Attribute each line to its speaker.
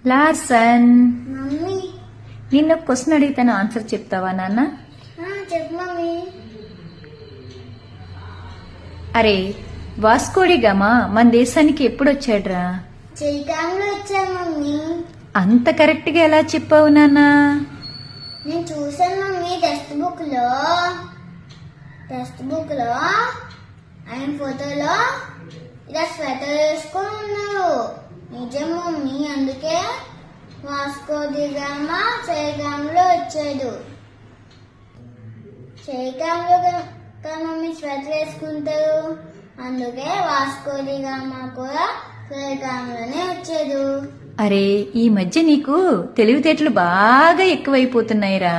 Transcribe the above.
Speaker 1: Larson,
Speaker 2: mummy.
Speaker 1: నిన్న question అడిగితేనే answer చెప్తావా నాన్న?
Speaker 2: చెప్పు మమ్మీ.
Speaker 1: అరే, వాస్కోడి గామా మన దేశానికి ఎప్పుడు వచ్చాడ్రా?
Speaker 2: చలికాలంలో వచ్చా మమ్మీ.
Speaker 1: అంత కరెక్ట్ గా ఎలా చెప్పావు నాన్న?
Speaker 2: నేను చూసాను మమ్మీ టెక్స్ట్ బుక్ లో ఆయన ఫోటోలో ఇలా స్వెటర్ వేసుకొని ఉన్నారు. నిజం మమ్మీ, అందుకే వాస్కో ది గామా చలికాలంలో వచ్చాడు. చలికాలంలో మమ్మీ స్వెటర్ వేసుకుంటారు, అందుకే వాస్కో ది గామా కూడా చలికాలంలోనే వచ్చాడు.
Speaker 1: అరే, ఈ మధ్య నీకు తెలివితేటలు బాగా ఎక్కువైపోతున్నాయిరా.